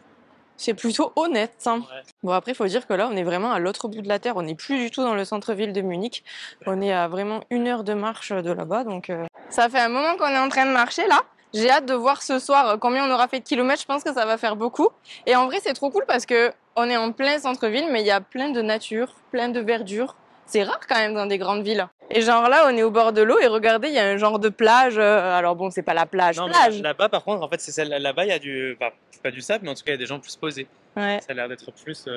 c'est plutôt honnête. Hein. Ouais. Bon après il faut dire que là on est vraiment à l'autre bout de la terre, on n'est plus du tout dans le centre-ville de Munich. On est à vraiment 1 heure de marche de là-bas, donc... Ça fait un moment qu'on est en train de marcher là. J'ai hâte de voir ce soir combien on aura fait de kilomètres. Je pense que ça va faire beaucoup. Et en vrai, c'est trop cool parce que on est en plein centre-ville, mais il y a plein de nature, plein de verdure. C'est rare quand même dans des grandes villes. Et genre là, on est au bord de l'eau et regardez, il y a un genre de plage. Alors bon, c'est pas la plage. Non, plage. mais là-bas, par contre, en fait, c'est celle là-bas, il y a du. Enfin, pas du sable, mais en tout cas, il y a des gens plus posés. Ouais. Ça a l'air d'être plus.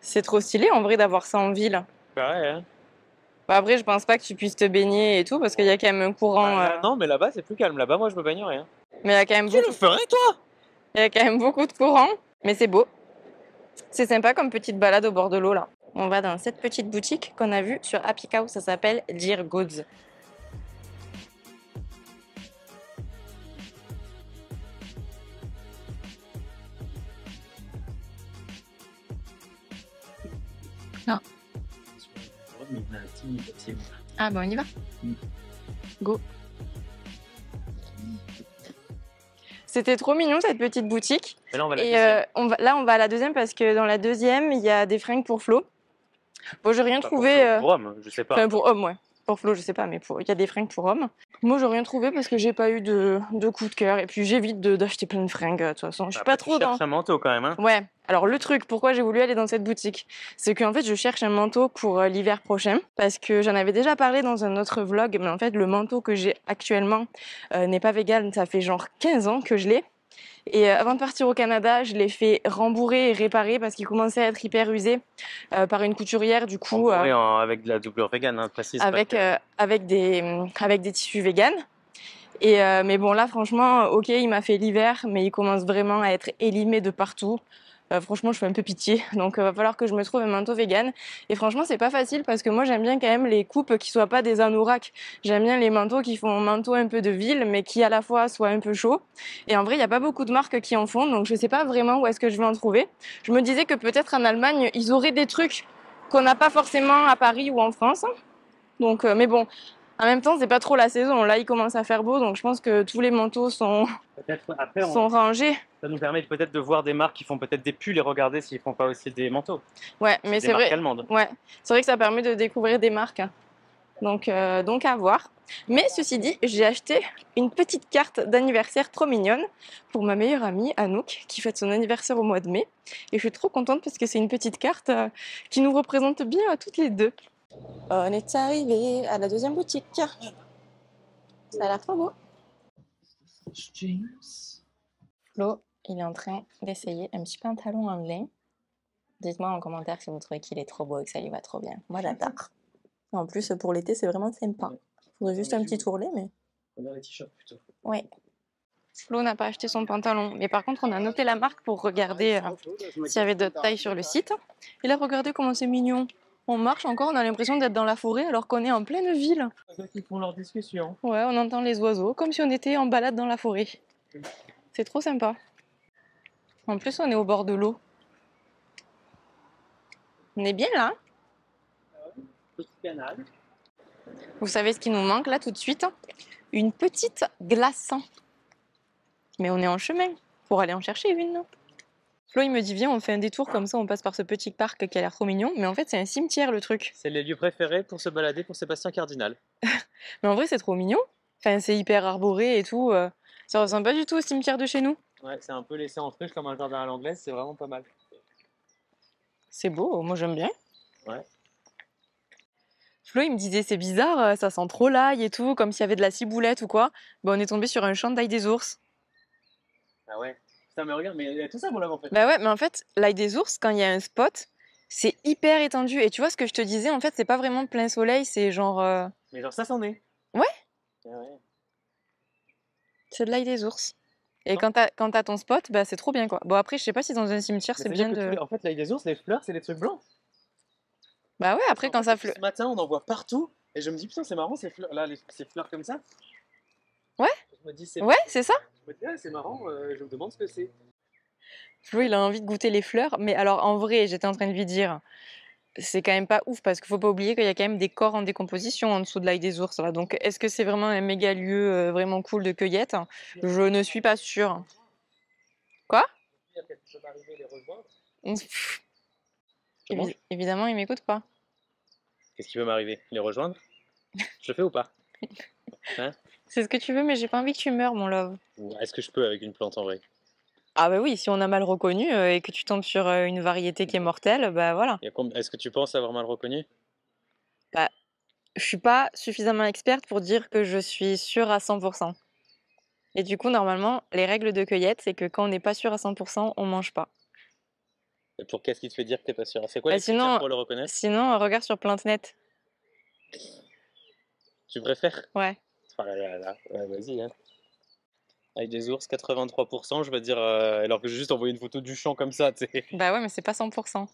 C'est trop stylé en vrai d'avoir ça en ville. Bah ouais. Hein. Bah après, je pense pas que tu puisses te baigner et tout parce qu'il y a quand même un courant. Bah, là, non, mais là-bas, c'est plus calme. Là-bas, moi, je me baignerais. Hein. Mais il y a quand même Tu beaucoup. le ferais, toi? Il y a quand même beaucoup de courant, mais c'est beau. C'est sympa comme petite balade au bord de l'eau là. On va dans cette petite boutique qu'on a vue sur Happy Cow, ça s'appelle Dear Goods. Non. Ah bah on y va. Go. C'était trop mignon cette petite boutique. Mais là, on va à la Et deuxième. on va à la deuxième parce que dans la deuxième, il y a des fringues pour Flo. Bon, j'ai rien Pas trouvé. pour homme, je sais pas. Enfin, pour homme, ouais. Pour Flo, je sais pas, mais il y a des fringues pour hommes. Moi, j'ai rien trouvé parce que j'ai pas eu de coup de cœur. Et puis, j'évite d'acheter plein de fringues, de toute façon. Je suis pas trop Tu dans... cherches un manteau quand même, hein. Ouais. Alors, le truc, pourquoi j'ai voulu aller dans cette boutique, c'est qu'en fait, je cherche un manteau pour l'hiver prochain. Parce que j'en avais déjà parlé dans un autre vlog. Mais en fait, le manteau que j'ai actuellement n'est pas vegan. Ça fait genre 15 ans que je l'ai. Et avant de partir au Canada, je l'ai fait rembourrer et réparer parce qu'il commençait à être hyper usé par une couturière. Du coup, Avec de la doublure vegan, hein, précise. avec des tissus vegan. Et mais bon là, franchement, ok, il m'a fait l'hiver, mais il commence vraiment à être élimé de partout. Franchement, je fais un peu pitié, donc va falloir que je me trouve un manteau vegan. Et franchement, c'est pas facile parce que moi, j'aime bien quand même les coupes qui soient pas des anoraks. J'aime bien les manteaux qui font un manteau un peu de ville, mais qui à la fois soient un peu chaud. Et en vrai, il y a pas beaucoup de marques qui en font, donc je sais pas vraiment où est-ce que je vais en trouver. Je me disais que peut-être en Allemagne, ils auraient des trucs qu'on n'a pas forcément à Paris ou en France. Donc, mais bon. En même temps, c'est pas trop la saison. Là, il commence à faire beau, donc je pense que tous les manteaux sont rangés. Ça nous permet peut-être de voir des marques qui font peut-être des pulls et regarder s'ils font pas aussi des manteaux. Ouais, mais c'est vrai. Allemandes. Ouais, c'est vrai que ça permet de découvrir des marques. Donc à voir. Mais ceci dit, j'ai acheté une petite carte d'anniversaire trop mignonne pour ma meilleure amie Anouk qui fête son anniversaire au mois de mai. Et je suis trop contente parce que c'est une petite carte qui nous représente bien à toutes les deux. On est arrivé à la deuxième boutique. Ça a l'air trop beau. Flo, il est en train d'essayer un petit pantalon en lin. Dites-moi en commentaire si vous trouvez qu'il est trop beau et que ça lui va trop bien. Moi, j'adore. En plus, pour l'été, c'est vraiment sympa. Il faudrait juste un petit tourlet, mais... Regarde les t-shirts plutôt. Ouais. Flo n'a pas acheté son pantalon. Mais par contre, on a noté la marque pour regarder s'il y avait d'autres tailles sur le site. Et là, regardez comment c'est mignon. On marche encore, on a l'impression d'être dans la forêt alors qu'on est en pleine ville. Ils font leur discussion. Ouais, on entend les oiseaux, comme si on était en balade dans la forêt. C'est trop sympa. En plus, on est au bord de l'eau. On est bien là. Petit canal. Vous savez ce qui nous manque là tout de suite? Une petite glace. Mais on est en chemin pour aller en chercher une. Flo, il me dit, viens, on fait un détour comme ça, on passe par ce petit parc qui a l'air trop mignon. Mais en fait, c'est un cimetière le truc. C'est les lieux préférés pour se balader pour Sébastien Cardinal. Mais en vrai, c'est trop mignon. Enfin, c'est hyper arboré et tout. Ça ressemble pas du tout au cimetière de chez nous. Ouais, c'est un peu laissé en friche comme un jardin à l'anglaise, c'est vraiment pas mal. C'est beau, moi j'aime bien. Ouais. Flo, il me disait, c'est bizarre, ça sent trop l'ail et tout, comme s'il y avait de la ciboulette ou quoi. Bon, on est tombé sur un champ d'ail des ours. Ah ouais. Putain, mais regarde, mais il y a tout ça, mon là en fait. Bah ouais, mais en fait, l'ail des ours, quand il y a un spot, c'est hyper étendu. Et tu vois ce que je te disais, en fait, c'est pas vraiment plein soleil, c'est genre. Mais genre, ça s'en est. Ouais. Ah ouais. C'est de l'ail des ours. Et Non. quand t'as ton spot, bah c'est trop bien quoi. Bon, après, je sais pas si dans un cimetière c'est bien de. En fait, là, il y a des ours, les fleurs, c'est des trucs blancs. Bah ouais, après, quand ça fleurit. Ce matin, on en voit partout. Et je me dis, putain, c'est marrant ces fleurs. Là, ces fleurs comme ça. Ouais. Je me dis, c'est Ouais, c'est ça. Je me dis, ah, c'est marrant, je me demande ce que c'est. Flo, il a envie de goûter les fleurs. Mais alors, en vrai, j'étais en train de lui dire, c'est quand même pas ouf parce qu'il faut pas oublier qu'il y a quand même des corps en décomposition en dessous de l'ail des ours là. Donc, est-ce que c'est vraiment un méga lieu vraiment cool de cueillette? Je ne suis pas sûre. Quoi? Pff, Comment évidemment, il m'écoute pas. Qu'est-ce qui peut m'arriver? Les rejoindre? Je le fais ou pas? C'est ce que tu veux, mais j'ai pas envie que tu meurs, mon love. Ou est-ce que je peux avec une plante en vrai? Ah bah oui, si on a mal reconnu et que tu tombes sur une variété qui est mortelle, bah voilà. Est-ce que tu penses avoir mal reconnu? Bah, je suis pas suffisamment experte pour dire que je suis sûre à 100%. Et du coup, normalement, les règles de cueillette, c'est que quand on n'est pas sûr à 100%, on mange pas. Et pour qu'est-ce qui te fait dire que t'es pas sûr? C'est quoi Bah les critères sinon, pour le reconnaître? regarde sur PlanteNet. Tu préfères? Ouais. Oh là là là. Ouais, vas-y, hein. Avec des ours, 83%, je vais dire, alors que j'ai juste envoyé une photo du champ comme ça, tu sais. Bah ouais, mais c'est pas 100%.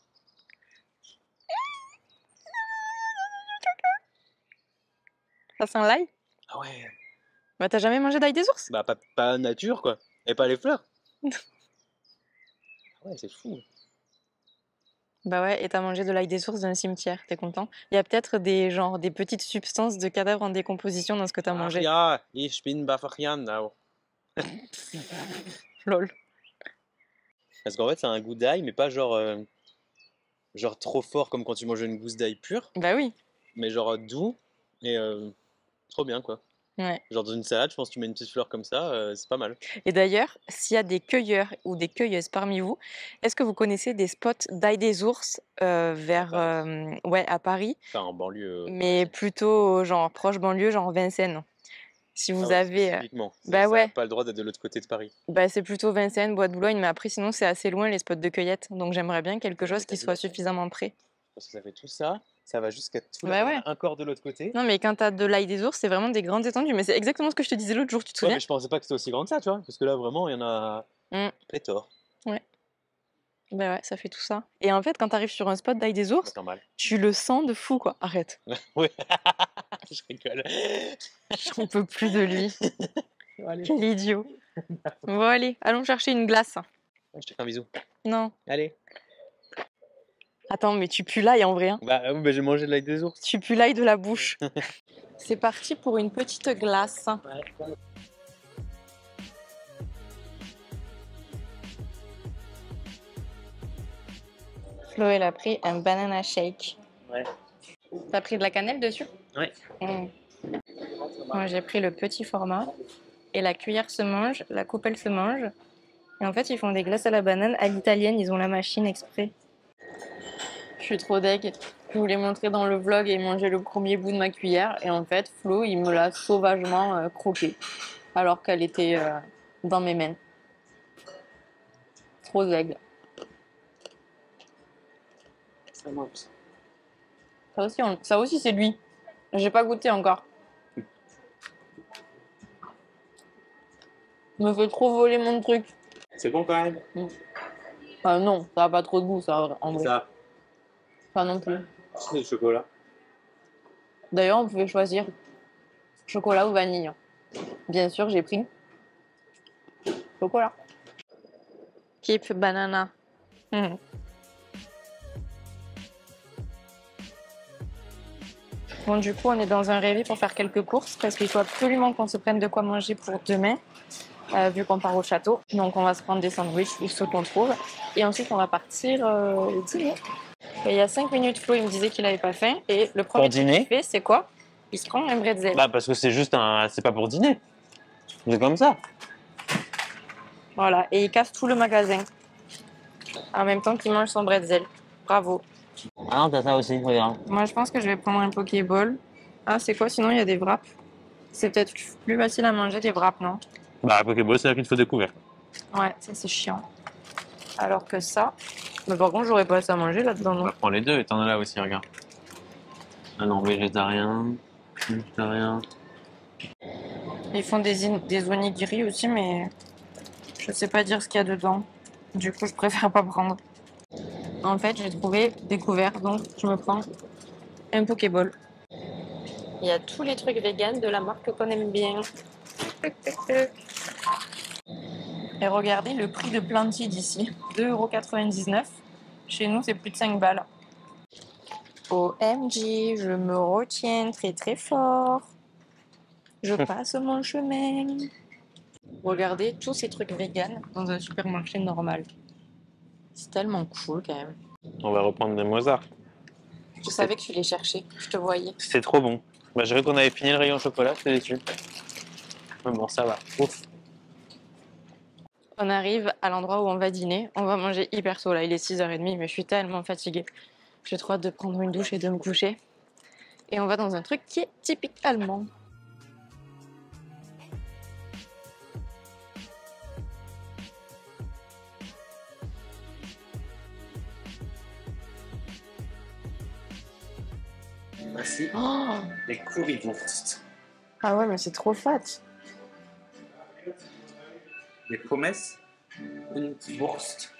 Ça sent l'ail? Ah ouais. Bah t'as jamais mangé d'ail des ours? Bah, pas nature, quoi. Et pas les fleurs. Ah ouais, c'est fou. Bah ouais, et t'as mangé de l'ail des ours d'un cimetière, t'es content? Il y a peut-être des petites substances de cadavres en décomposition dans ce que t'as mangé. Ah ja, ich bin Bavarian now. Lol. Parce qu'en fait, ça a un goût d'ail, mais pas genre trop fort comme quand tu manges une gousse d'ail pure, Bah oui. mais genre doux et trop bien, quoi. Ouais. Genre dans une salade, je pense que tu mets une petite fleur comme ça, c'est pas mal. Et d'ailleurs, s'il y a des cueilleurs ou des cueilleuses parmi vous, est-ce que vous connaissez des spots d'ail des ours vers ouais, à Paris, Enfin, en banlieue. mais plutôt genre proche banlieue, genre Vincennes. Si vous avez Spécifiquement. bah Ça ouais, a pas le droit d'être de l'autre côté de Paris. bah c'est plutôt Vincennes, Bois de Boulogne, mais après sinon c'est assez loin les spots de cueillette. Donc j'aimerais bien quelque Ouais, chose mais qui t'as vu soit la taille? suffisamment près. Parce que ça fait tout ça, ça va jusqu'à tout Bah là, ouais. un corps de l'autre côté. Non mais quand t'as de l'ail des ours, c'est vraiment des grandes étendues. Mais c'est exactement ce que je te disais l'autre jour, tu te Ouais, souviens? mais je pensais pas que c'était aussi grand que ça, tu vois. Parce que là, vraiment, il y en a Mm. pléthore. Ouais. Bah ouais, ça fait tout ça. Et en fait, quand t'arrives sur un spot d'ail des ours, C'est normal. tu le sens de fou quoi. Arrête. Ouais, je rigole. J'en peux plus de lui. Allez. Quel idiot. Bon allez, allons chercher une glace. Je te fais un bisou. Non. Allez. Attends, mais tu pues l'ail en vrai. Hein. Bah, oui, bah j'ai mangé de l'ail des ours. Tu pues l'ail de la bouche. C'est parti pour une petite glace. Flo, elle a pris un banana shake. Ouais. T'as pris de la cannelle dessus? Ouais. Moi, j'ai pris le petit format. Et la cuillère se mange, la coupe elle se mange. Et en fait, ils font des glaces à la banane. À l'italienne, ils ont la machine exprès. Je suis trop deg. Je voulais montrer dans le vlog et manger le premier bout de ma cuillère. Et en fait, Flo, il me l'a sauvagement croquée. Alors qu'elle était dans mes mains. Trop deg. Ça aussi c'est lui. J'ai pas goûté encore. Il me fait trop voler mon truc. C'est bon quand même. Ah non, ça a pas trop de goût, ça, en vrai. Ça. Pas non plus. Le chocolat. D'ailleurs, on pouvait choisir chocolat ou vanille. Bien sûr, j'ai pris chocolat. Keep banana. Mhm. Bon, du coup, on est dans un réveil pour faire quelques courses parce qu'il faut absolument qu'on se prenne de quoi manger pour demain, vu qu'on part au château. Donc, on va se prendre des sandwichs ou ce qu'on trouve. Et ensuite, on va partir dîner. Et il y a 5 minutes, Flo, il me disait qu'il n'avait pas faim. Et le premier truc dîner qu'il fait, c'est quoi? Il se prend un bretzel. Bah parce que c'est juste un... C'est pas pour dîner. C'est comme ça. Voilà. Et il casse tout le magasin. En même temps qu'il mange son bretzel. Bravo. Ah non, t'as ça aussi, regarde. Moi, je pense que je vais prendre un Pokéball. Ah, c'est quoi? Sinon, il y a des wraps. C'est peut-être plus facile à manger des wraps, non? Bah, Pokéball, c'est là qu'il faut découvrir. Ouais, ça, c'est chiant. Alors que ça... Mais par contre, j'aurais pas ça à manger là-dedans, non? On va prendre les deux et t'en as là aussi, regarde. Ah non, végétarien. Végétarien. Ils font des onigiri aussi, mais je sais pas dire ce qu'il y a dedans. Du coup, je préfère pas prendre. En fait, j'ai trouvé découvert, donc je me prends un Pokéball. Il y a tous les trucs vegan de la marque qu'on aime bien. Et regardez le prix de Planty d'ici, 2,99 €. Chez nous, c'est plus de 5 balles. OMG, je me retiens très très fort. Je passe mon chemin. Regardez tous ces trucs vegan dans un supermarché normal. C'est tellement cool quand même. On va reprendre des Mozart. Je savais que tu les cherchais, je te voyais. C'était trop bon. Bah, j'ai vu qu'on avait fini le rayon chocolat, j'étais déçu. Mais bon, ça va. Ouf. On arrive à l'endroit où on va dîner. On va manger hyper tôt là, il est 6h30, mais je suis tellement fatiguée. J'ai trop hâte de prendre une douche et de me coucher. Et on va dans un truc qui est typique allemand. Merci. Oh, Les Currywurst. ah ouais, mais c'est trop fat. Les Pommes und Wurst.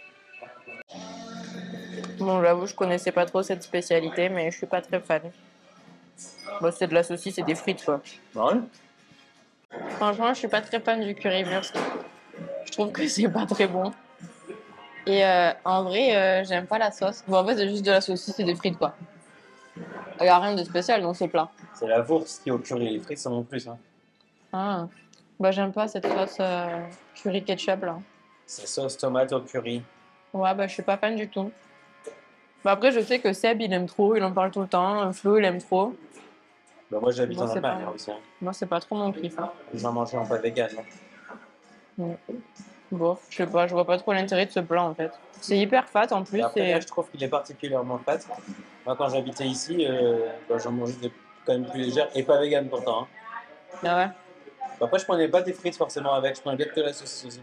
Bon, j'avoue, je connaissais pas trop cette spécialité, mais je suis pas très fan. Bon, c'est de la saucisse et des frites, quoi. Ouais. Franchement, je suis pas très fan du currywurst. Je trouve que c'est pas très bon. Et en vrai, j'aime pas la sauce. Bon, en fait, c'est juste de la saucisse et des frites, quoi. Il y a rien de spécial dans ce plat. C'est la Wurst qui est au curry. Les frites, ça non plus. Hein. Ah. Bah, j'aime pas cette sauce curry ketchup, là. C'est sauce tomate au curry. Ouais, bah, je suis pas fan du tout. Bah, après, je sais que Seb, il aime trop, il en parle tout le temps. Flo, il aime trop. Bah, moi, j'habite Bon, en c'est Allemagne pas- aussi. Hein. Moi, c'est pas trop mon kiff. Hein. J'en mange en pas vegan. Hein. Bon, je sais pas, je vois pas trop l'intérêt de ce plat, en fait. C'est hyper fat, en plus. Et après, Et... là, je trouve qu'il est particulièrement fat. Moi, quand j'habitais ici, bah, j'en mangeais des quand même plus légères et pas vegan pourtant. Hein. Ah ouais. Bah, après, je prenais pas des frites forcément avec, je prenais peut-être que la saucisse aussi.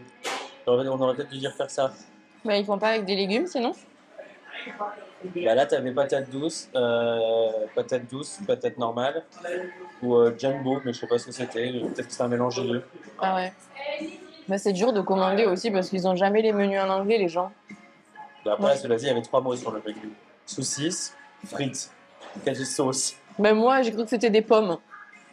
On aurait peut-être dû dire faire ça. Bah, ils font pas avec des légumes, sinon? Bah, là, t'avais patate douce, patate normale ou jumbo, mais je sais pas ce que c'était. Peut-être que c'est un mélange des deux. Ah ouais. Bah, c'est dur de commander aussi parce qu'ils ont jamais les menus en anglais, les gens. Bah, après, cela dit, il y avait 3 mots sur le menu. Saucisse, frites, quelle sauce. Mais moi, j'ai cru que c'était des pommes.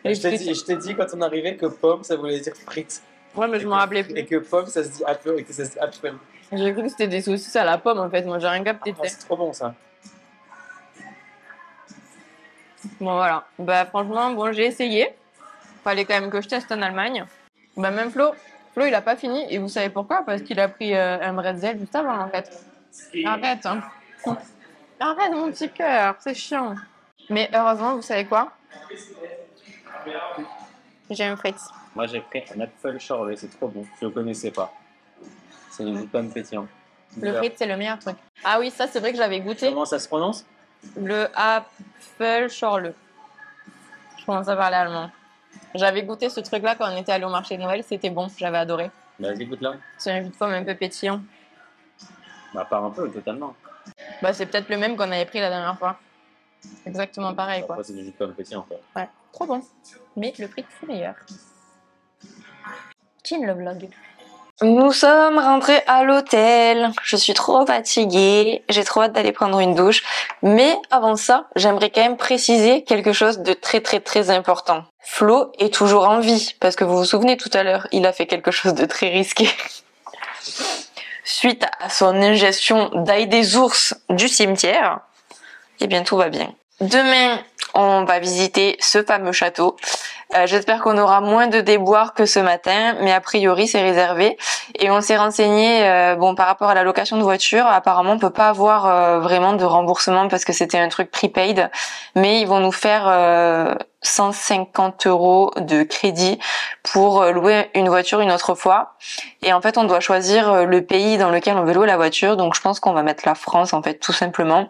Et Les je t'ai frites. dit, quand on arrivait que pomme, ça voulait dire frites. Ouais, mais je m'en rappelais plus. Et que pomme, ça se dit apple, et que ça se dit apple. J'ai cru que c'était des saucisses à la pomme, en fait. Moi, j'ai rien capté. Ah, c'est trop bon ça. Bon, voilà. Bah, franchement, bon, j'ai essayé. Fallait quand même que je teste en Allemagne. Bah, même Flo, il a pas fini. Et vous savez pourquoi? Parce qu'il a pris un bretzel juste avant, en fait. Arrête, hein. Arrête, mon petit cœur. C'est chiant. Mais heureusement, vous savez quoi? J'ai un frites. Moi j'ai pris un apple shortlet, c'est trop bon. Je le connaissais pas. C'est une jus de pomme pétillant. Le frites, c'est le meilleur truc. Ah oui, ça, c'est vrai que j'avais goûté. Comment ça se prononce? Le Apfelschorle. Je commence à parler allemand. J'avais goûté ce truc-là quand on était allé au marché de Noël. C'était bon, j'avais adoré. Bah vas-y, goûte là. C'est un jus de pomme un peu pétillant. Bah pas un peu, totalement. Bah, c'est peut-être le même qu'on avait pris la dernière fois. Exactement pareil, quoi. Après c'est du jus de pomme pétillant quoi. Ouais, trop bon. Mais le frites, c'est meilleur. Chin le vlog. Nous sommes rentrés à l'hôtel. Je suis trop fatiguée. J'ai trop hâte d'aller prendre une douche. Mais avant ça, j'aimerais quand même préciser quelque chose de très important. Flo est toujours en vie parce que vous vous souvenez tout à l'heure, il a fait quelque chose de très risqué. Suite à son ingestion d'ail des ours du cimetière, eh bien tout va bien. Demain, on va visiter ce fameux château. J'espère qu'on aura moins de déboires que ce matin, mais a priori c'est réservé. Et on s'est renseigné, par rapport à la location de voiture, apparemment on peut pas avoir vraiment de remboursement parce que c'était un truc prepaid, mais ils vont nous faire 150 € de crédit pour louer une voiture une autre fois. Et en fait on doit choisir le pays dans lequel on veut louer la voiture, donc je pense qu'on va mettre la France en fait tout simplement.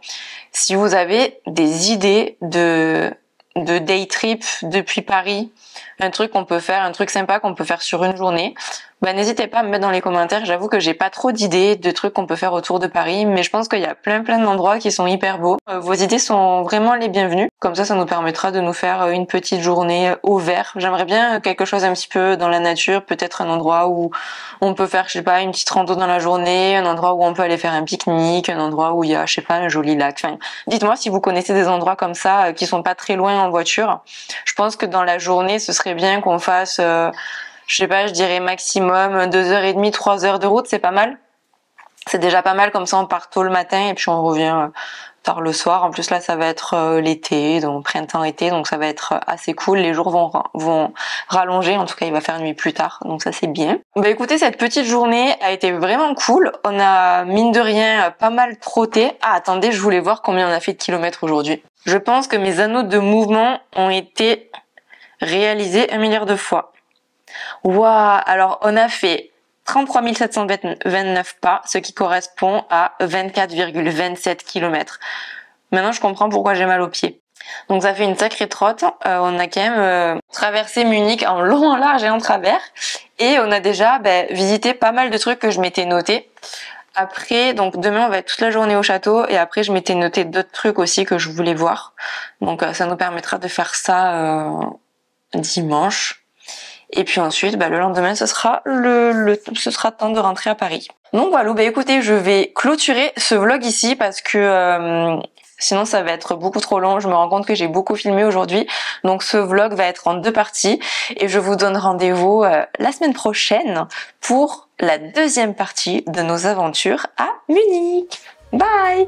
Si vous avez des idées de day trip depuis Paris, un truc qu'on peut faire, un truc sympa qu'on peut faire sur une journée, n'hésitez pas à me mettre dans les commentaires. J'avoue que j'ai pas trop d'idées de trucs qu'on peut faire autour de Paris, mais je pense qu'il y a plein d'endroits qui sont hyper beaux. Vos idées sont vraiment les bienvenues. Comme ça nous permettra de nous faire une petite journée au vert. J'aimerais bien quelque chose un petit peu dans la nature, peut-être un endroit où on peut faire, je sais pas, une petite rando dans la journée, un endroit où on peut aller faire un pique-nique, un endroit où il y a, je sais pas, un joli lac. Enfin, dites-moi si vous connaissez des endroits comme ça qui sont pas très loin en voiture. Je pense que dans la journée, ce serait bien qu'on fasse je sais pas, je dirais maximum 2h30, 3 heures de route, c'est pas mal. C'est déjà pas mal, comme ça on part tôt le matin et puis on revient tard le soir. En plus là ça va être l'été, donc printemps-été, donc ça va être assez cool. Les jours vont rallonger, en tout cas il va faire nuit plus tard, donc ça c'est bien. Écoutez, cette petite journée a été vraiment cool. On a mine de rien pas mal trotté. Ah attendez, je voulais voir combien on a fait de kilomètres aujourd'hui. Je pense que mes anneaux de mouvement ont été réalisés 1 milliard de fois. Waouh, alors on a fait 33 729 pas, ce qui correspond à 24,27 km. Maintenant je comprends pourquoi j'ai mal aux pieds. Donc ça fait une sacrée trotte. On a quand même traversé Munich en long, en large et en travers. Et on a déjà visité pas mal de trucs que je m'étais noté. Après, donc demain on va être toute la journée au château et après je m'étais noté d'autres trucs aussi que je voulais voir. Donc ça nous permettra de faire ça dimanche. Et puis ensuite, le lendemain, ce sera temps de rentrer à Paris. Donc voilà, écoutez, je vais clôturer ce vlog ici parce que sinon ça va être beaucoup trop long. Je me rends compte que j'ai beaucoup filmé aujourd'hui. Donc ce vlog va être en 2 parties et je vous donne rendez-vous la semaine prochaine pour la 2e partie de nos aventures à Munich. Bye!